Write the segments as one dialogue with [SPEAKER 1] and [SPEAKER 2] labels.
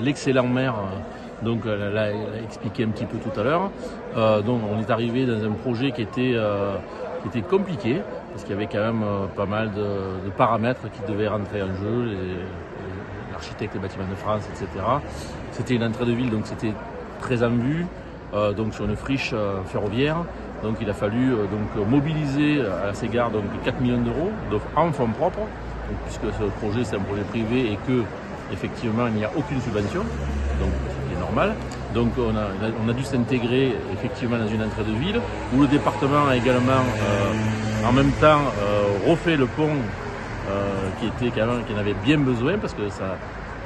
[SPEAKER 1] l'excellent maire donc l'a expliqué un petit peu tout à l'heure. Donc on est arrivé dans un projet qui était compliqué, parce qu'il y avait quand même pas mal de paramètres qui devaient rentrer en jeu, l'architecte des bâtiments de France, etc. C'était une entrée de ville, donc c'était très en vue, donc sur une friche ferroviaire. Donc il a fallu donc mobiliser à ces gares donc 4 millions d'euros en fonds propres, donc, puisque ce projet c'est un projet privé et que effectivement il n'y a aucune subvention, donc c'est normal. Donc on a dû s'intégrer effectivement dans une entrée de ville où le département a également en même temps refait le pont qui en avait bien besoin, parce que ça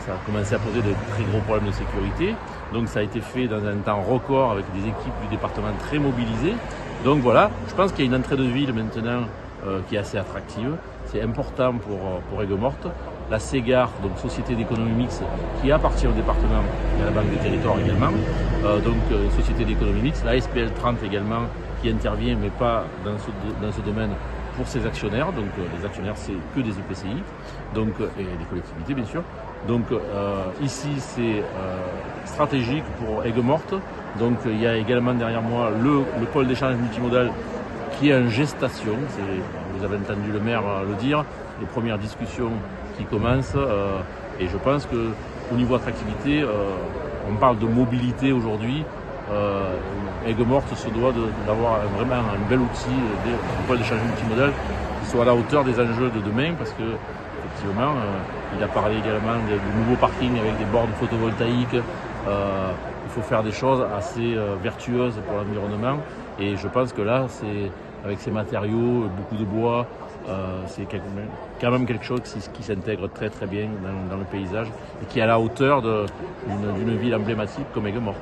[SPEAKER 1] a commencé à poser de très gros problèmes de sécurité. Donc ça a été fait dans un temps record avec des équipes du département très mobilisées. Donc voilà, je pense qu'il y a une entrée de ville maintenant qui est assez attractive. C'est important pour Aigues-Mortes. La Ségare, donc Société d'économie mixte, qui appartient au département, et à la Banque des territoires également. Société d'économie mixte, la SPL 30 également, qui intervient, mais pas dans ce domaine, pour ses actionnaires. Donc les actionnaires, c'est que des EPCI, donc, et des collectivités bien sûr. Donc ici c'est stratégique pour Aigues-Mortes. Donc il y a également derrière moi le pôle d'échange multimodal qui est en gestation. Vous avez entendu le maire le dire, les premières discussions qui commencent, et je pense qu'au niveau attractivité, on parle de mobilité aujourd'hui. Aigues-Mortes se doit d'avoir vraiment un bel outil, un pôle d'échange multimodal qui soit à la hauteur des enjeux de demain, parce que effectivement, il a parlé également du nouveau parking avec des bornes photovoltaïques. Il faut faire des choses assez vertueuses pour l'environnement, et je pense que là, avec ces matériaux, beaucoup de bois, c'est quand même quelque chose qui s'intègre très très bien dans le paysage et qui est à la hauteur d'une ville emblématique comme Aigues-Mortes.